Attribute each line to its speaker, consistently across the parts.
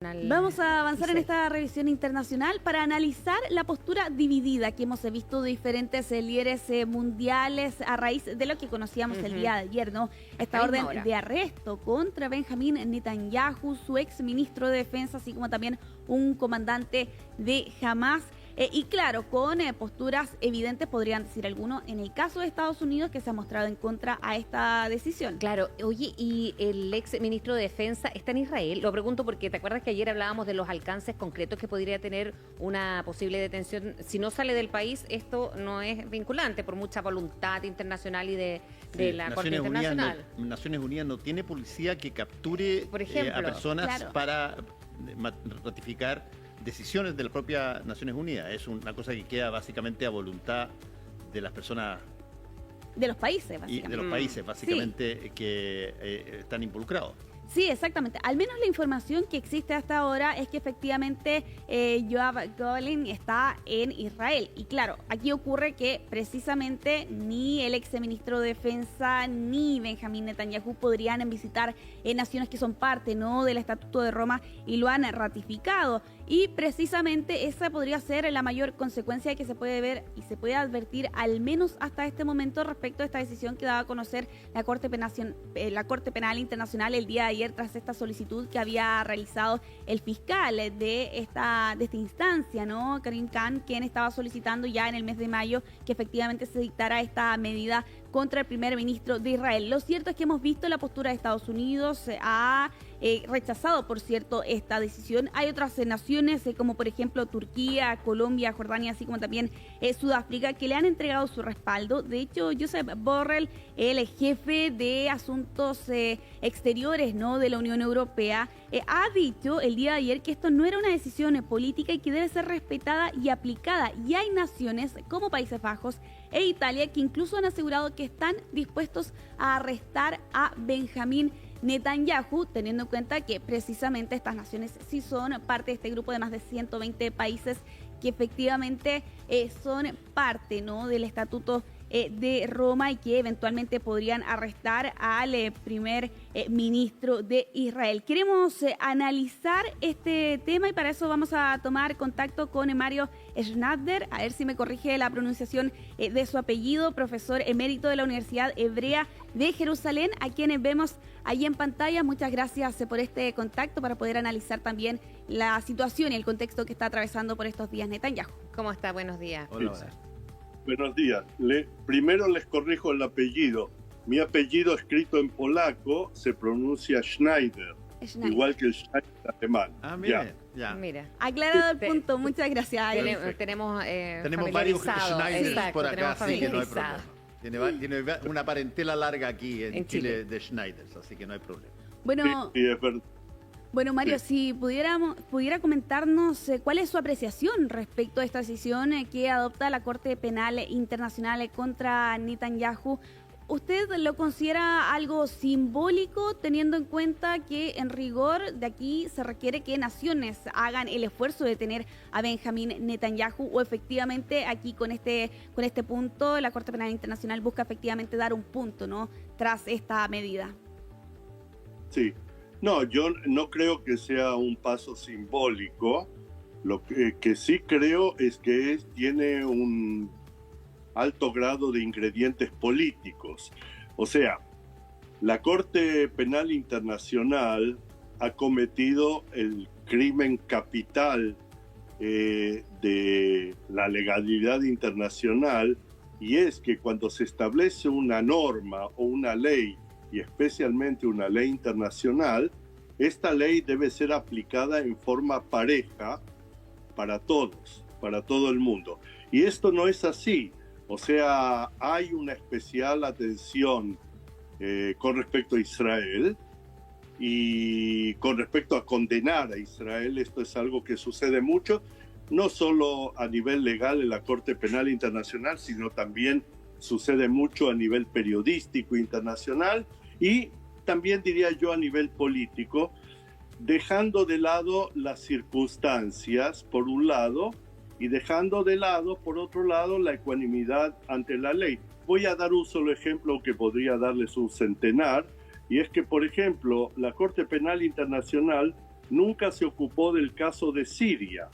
Speaker 1: Vamos a avanzar en esta revisión internacional para analizar la postura dividida que hemos visto de diferentes líderes mundiales a raíz de lo que conocíamos el día de ayer, ¿no? Esta orden de arresto contra Benjamín Netanyahu, su ex ministro de Defensa, así como también un comandante de Hamas. Y claro, con posturas evidentes, podrían decir algunos, en el caso de Estados Unidos, que se ha mostrado en contra a esta decisión.
Speaker 2: Claro, oye, ¿y el ex ministro de Defensa está en Israel? Lo pregunto porque te acuerdas que ayer hablábamos de los alcances concretos que podría tener una posible detención. Si no sale del país, esto no es vinculante por mucha voluntad internacional y de la Corte Internacional.
Speaker 3: Naciones Unidas no tiene policía que capture, por ejemplo, a personas para ratificar decisiones de las propias Naciones Unidas. Es una cosa que queda básicamente a voluntad de las personas.
Speaker 1: De los países, básicamente.
Speaker 3: Y de los países, básicamente, que están involucrados.
Speaker 1: Sí, exactamente. Al menos la información que existe hasta ahora es que efectivamente Yoav Gallant está en Israel. Y claro, aquí ocurre que precisamente ni el ex ministro de Defensa ni Benjamín Netanyahu podrían visitar naciones que son parte, ¿no?, del Estatuto de Roma y lo han ratificado. Y precisamente esa podría ser la mayor consecuencia que se puede ver y se puede advertir al menos hasta este momento respecto a esta decisión que daba a conocer la Corte Penal Internacional el día de ayer tras esta solicitud que había realizado el fiscal de esta instancia, ¿no?, Karim Khan, quien estaba solicitando ya en el mes de mayo que efectivamente se dictara esta medida contra el primer ministro de Israel. Lo cierto es que hemos visto la postura de Estados Unidos, ha rechazado, por cierto, esta decisión. Hay otras naciones, como por ejemplo Turquía, Colombia, Jordania, así como también Sudáfrica, que le han entregado su respaldo. De hecho, Josep Borrell, el jefe de asuntos exteriores, ¿no?, de la Unión Europea, ha dicho el día de ayer que esto no era una decisión política y que debe ser respetada y aplicada. Y hay naciones como Países Bajos e Italia que incluso han asegurado que están dispuestos a arrestar a Benjamín Netanyahu, teniendo en cuenta que precisamente estas naciones sí son parte de este grupo de más de 120 países que efectivamente son parte, ¿no?, del Estatuto de Roma y que eventualmente podrían arrestar al primer ministro de Israel. Queremos analizar este tema y para eso vamos a tomar contacto con Mario Schneider, a ver si me corrige la pronunciación de su apellido, profesor emérito de la Universidad Hebrea de Jerusalén, a quienes vemos ahí en pantalla. Muchas gracias por este contacto para poder analizar también la situación y el contexto que está atravesando por estos días Netanyahu.
Speaker 2: ¿Cómo está? Buenos días.
Speaker 3: Hola.
Speaker 4: Buenos días. Primero les corrijo el apellido. Mi apellido escrito en polaco se pronuncia Schneider. Igual que el Schneider alemán.
Speaker 3: Ah, mira, ya.
Speaker 2: Mira.
Speaker 1: Aclarado el punto, muchas gracias.
Speaker 2: Tenemos
Speaker 3: varios Schneiders por acá,
Speaker 2: así
Speaker 3: que no hay problema. Tiene una parentela larga aquí en Chile de Schneiders, así que no hay problema.
Speaker 1: Bueno,
Speaker 4: sí, es verdad.
Speaker 1: Bueno, Mario, si pudiera comentarnos cuál es su apreciación respecto a esta decisión que adopta la Corte Penal Internacional contra Netanyahu. ¿Usted lo considera algo simbólico, teniendo en cuenta que en rigor de aquí se requiere que naciones hagan el esfuerzo de detener a Benjamín Netanyahu, o efectivamente aquí con este punto la Corte Penal Internacional busca efectivamente dar un punto, ¿no?, tras esta medida?
Speaker 4: Sí. No, yo no creo que sea un paso simbólico. Lo que sí creo es que tiene un alto grado de ingredientes políticos. O sea, la Corte Penal Internacional ha cometido el crimen capital de la legalidad internacional, y es que cuando se establece una norma o una ley, y especialmente una ley internacional, esta ley debe ser aplicada en forma pareja para todos, para todo el mundo. Y esto no es así. O sea, hay una especial atención con respecto a Israel, y con respecto a condenar a Israel. Esto es algo que sucede mucho, no solo a nivel legal en la Corte Penal Internacional, sino también sucede mucho a nivel periodístico internacional, y también diría yo a nivel político, dejando de lado las circunstancias por un lado y dejando de lado por otro lado la ecuanimidad ante la ley. Voy a dar un solo ejemplo que podría darles un centenar, y es que, por ejemplo, la Corte Penal Internacional nunca se ocupó del caso de Siria,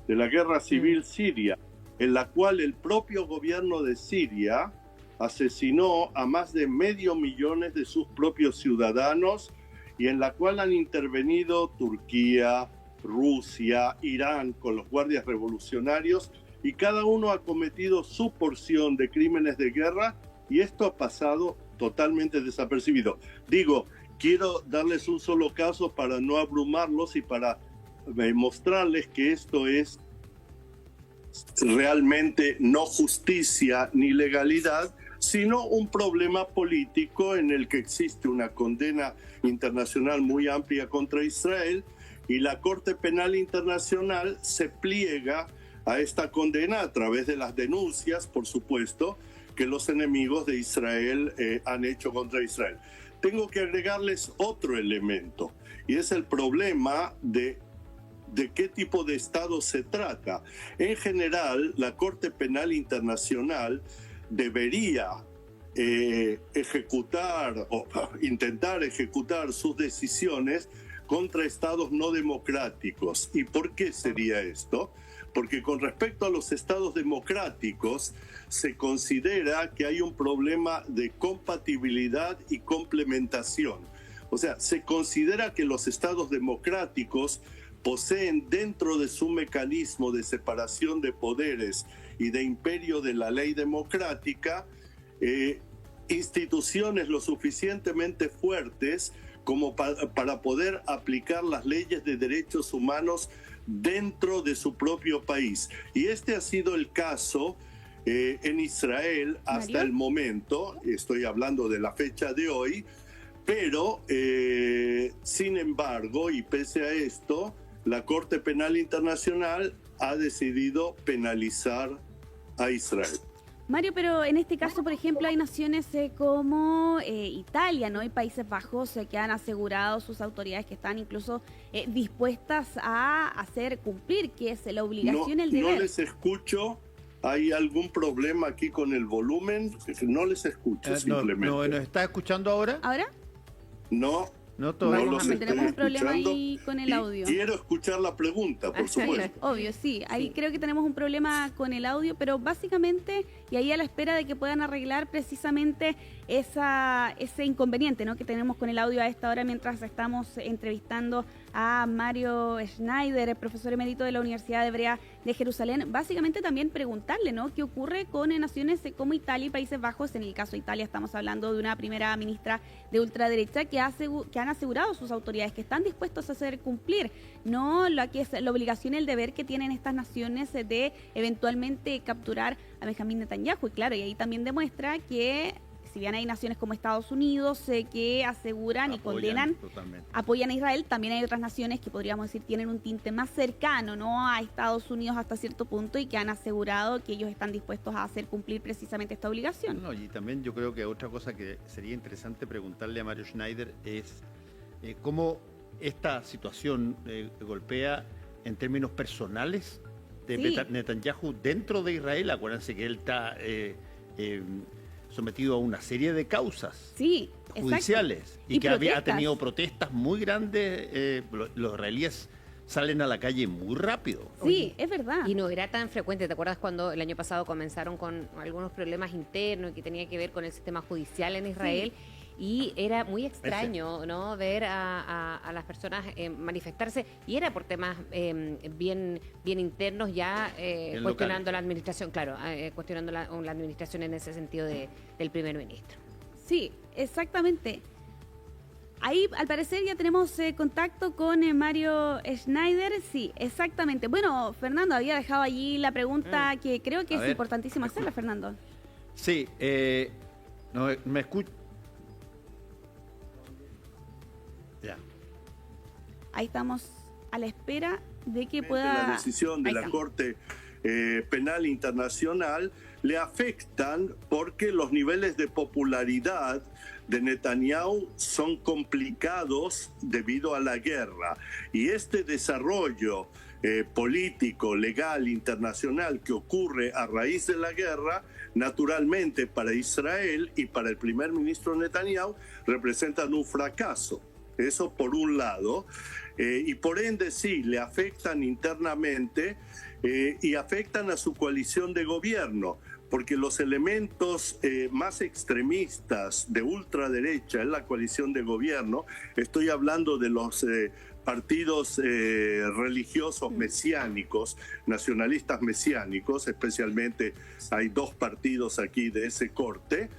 Speaker 4: de la guerra civil siria, en la cual el propio gobierno de Siria asesinó a más de 500.000 de sus propios ciudadanos y en la cual han intervenido Turquía, Rusia, Irán con los guardias revolucionarios, y cada uno ha cometido su porción de crímenes de guerra y esto ha pasado totalmente desapercibido. Digo, quiero darles un solo caso para no abrumarlos y para mostrarles que esto es realmente no justicia ni legalidad, sino un problema político en el que existe una condena internacional muy amplia contra Israel y la Corte Penal Internacional se pliega a esta condena a través de las denuncias, por supuesto, que los enemigos de Israel han hecho contra Israel. Tengo que agregarles otro elemento y es el problema de qué tipo de Estado se trata. En general, la Corte Penal Internacional debería ejecutar o intentar ejecutar sus decisiones contra estados no democráticos. ¿Y por qué sería esto? Porque con respecto a los estados democráticos se considera que hay un problema de compatibilidad y complementación. O sea, se considera que los estados democráticos poseen dentro de su mecanismo de separación de poderes y de imperio de la ley democrática instituciones lo suficientemente fuertes como para poder aplicar las leyes de derechos humanos dentro de su propio país. Y este ha sido el caso en Israel hasta el momento, estoy hablando de la fecha de hoy, pero sin embargo, y pese a esto, la Corte Penal Internacional ha decidido penalizar a Israel.
Speaker 1: Mario, pero en este caso, por ejemplo, hay naciones como Italia, ¿no? Y Países Bajos que han asegurado sus autoridades que están incluso dispuestas a hacer cumplir, que es la obligación, el deber.
Speaker 4: No les escucho. ¿Hay algún problema aquí con el volumen? No les escucho, simplemente.
Speaker 3: ¿Nos está escuchando ahora?
Speaker 1: ¿Ahora?
Speaker 4: No.
Speaker 3: No, todavía
Speaker 1: tenemos un problema ahí con el audio.
Speaker 4: Quiero escuchar la pregunta, por supuesto.
Speaker 1: Obvio, sí. Ahí creo que tenemos un problema con el audio, pero básicamente, y ahí a la espera de que puedan arreglar precisamente ese inconveniente, ¿no?, que tenemos con el audio a esta hora mientras estamos entrevistando a Mario Schneider, el profesor emérito de la Universidad Hebrea de Jerusalén. Básicamente también preguntarle, ¿no?, qué ocurre con naciones como Italia y Países Bajos. En el caso de Italia estamos hablando de una primera ministra de ultraderecha que han asegurado sus autoridades que están dispuestos a hacer cumplir, no la que es la obligación y el deber que tienen estas naciones de eventualmente capturar a Benjamín Netanyahu. Y claro, y ahí también demuestra que si bien hay naciones como Estados Unidos que aseguran y condenan, apoyan a Israel, también hay otras naciones que podríamos decir tienen un tinte más cercano, ¿no?, a Estados Unidos hasta cierto punto y que han asegurado que ellos están dispuestos a hacer cumplir precisamente esta obligación.
Speaker 3: No, y también yo creo que otra cosa que sería interesante preguntarle a Mario Schneider es cómo esta situación golpea en términos personales de Netanyahu dentro de Israel. Acuérdense que él está sometido a una serie de causas judiciales y que ha tenido protestas muy grandes. Los israelíes salen a la calle muy rápido.
Speaker 1: Sí, oye, es verdad.
Speaker 2: Y no era tan frecuente. ¿Te acuerdas cuando el año pasado comenzaron con algunos problemas internos que tenía que ver con el sistema judicial en Israel? Sí. Y era muy extraño, ¿no?, ver a las personas manifestarse, y era por temas bien internos ya, cuestionando la administración, cuestionando la administración en ese sentido del primer ministro.
Speaker 1: Sí, exactamente. Ahí, al parecer, ya tenemos contacto con Mario Schneider. Sí, exactamente. Bueno, Fernando había dejado allí la pregunta que creo que es importantísima hacerla, Fernando.
Speaker 3: Sí, no, me escucho. Ya.
Speaker 1: Ahí estamos a la espera de que pueda...
Speaker 4: La decisión de la Corte Penal Internacional le afectan porque los niveles de popularidad de Netanyahu son complicados debido a la guerra. Y este desarrollo político, legal, internacional que ocurre a raíz de la guerra, naturalmente para Israel y para el primer ministro Netanyahu representan un fracaso. Eso por un lado. Y por ende sí, le afectan internamente y afectan a su coalición de gobierno, porque los elementos más extremistas de ultraderecha en la coalición de gobierno, estoy hablando de los partidos religiosos mesiánicos, nacionalistas mesiánicos, especialmente hay 2 partidos aquí de ese corte,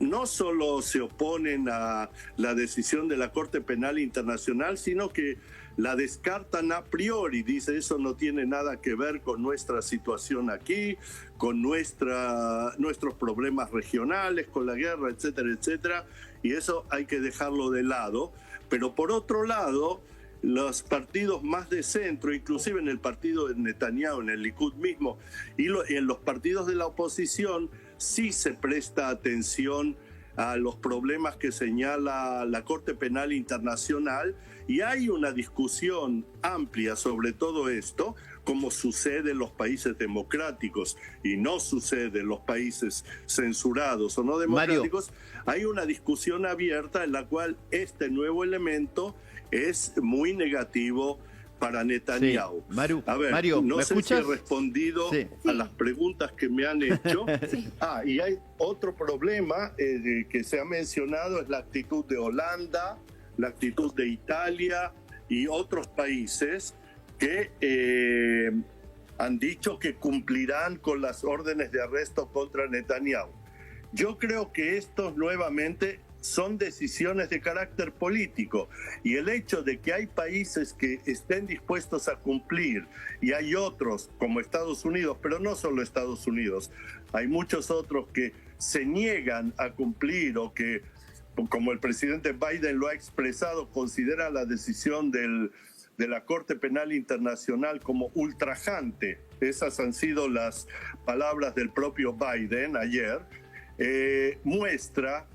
Speaker 4: no solo se oponen a la decisión de la Corte Penal Internacional, sino que la descartan a priori. Dice, eso no tiene nada que ver con nuestra situación aquí, con nuestros problemas regionales, con la guerra, etcétera, etcétera. Y eso hay que dejarlo de lado. Pero por otro lado, los partidos más de centro, inclusive en el partido de Netanyahu, en el Likud mismo, y en los partidos de la oposición, sí se presta atención a los problemas que señala la Corte Penal Internacional, y hay una discusión amplia sobre todo esto, como sucede en los países democráticos y no sucede en los países censurados o no democráticos. Mario. Hay una discusión abierta en la cual este nuevo elemento es muy negativo para Netanyahu.
Speaker 3: Sí.
Speaker 4: Mario, no sé
Speaker 3: escuchas?
Speaker 4: si he respondido a las preguntas que me han hecho. Sí. Y hay otro problema que se ha mencionado, es la actitud de Holanda, la actitud de Italia y otros países que han dicho que cumplirán con las órdenes de arresto contra Netanyahu. Yo creo que estos nuevamente son decisiones de carácter político, y el hecho de que hay países que estén dispuestos a cumplir y hay otros como Estados Unidos, pero no solo Estados Unidos, hay muchos otros que se niegan a cumplir o que, como el presidente Biden lo ha expresado, considera la decisión de la Corte Penal Internacional como ultrajante. Esas han sido las palabras del propio Biden ayer. Muestra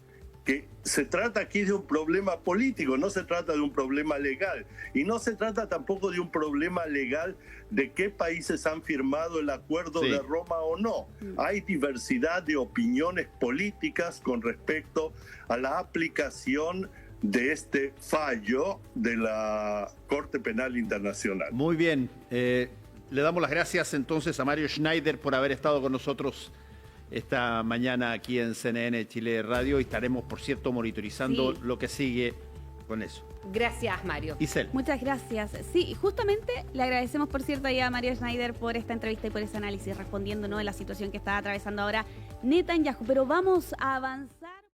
Speaker 4: que se trata aquí de un problema político, no se trata de un problema legal, y no se trata tampoco de un problema legal de qué países han firmado el Acuerdo de Roma o no. Hay diversidad de opiniones políticas con respecto a la aplicación de este fallo de la Corte Penal Internacional.
Speaker 3: Muy bien, le damos las gracias entonces a Mario Schneider por haber estado con nosotros esta mañana aquí en CNN Chile Radio, y estaremos, por cierto, monitorizando lo que sigue con eso.
Speaker 2: Gracias, Mario.
Speaker 3: Isel.
Speaker 1: Muchas gracias. Sí, justamente le agradecemos, por cierto, a Mario Schneider por esta entrevista y por ese análisis, respondiendo, ¿no?, de la situación que está atravesando ahora Netanyahu. Pero vamos a avanzar.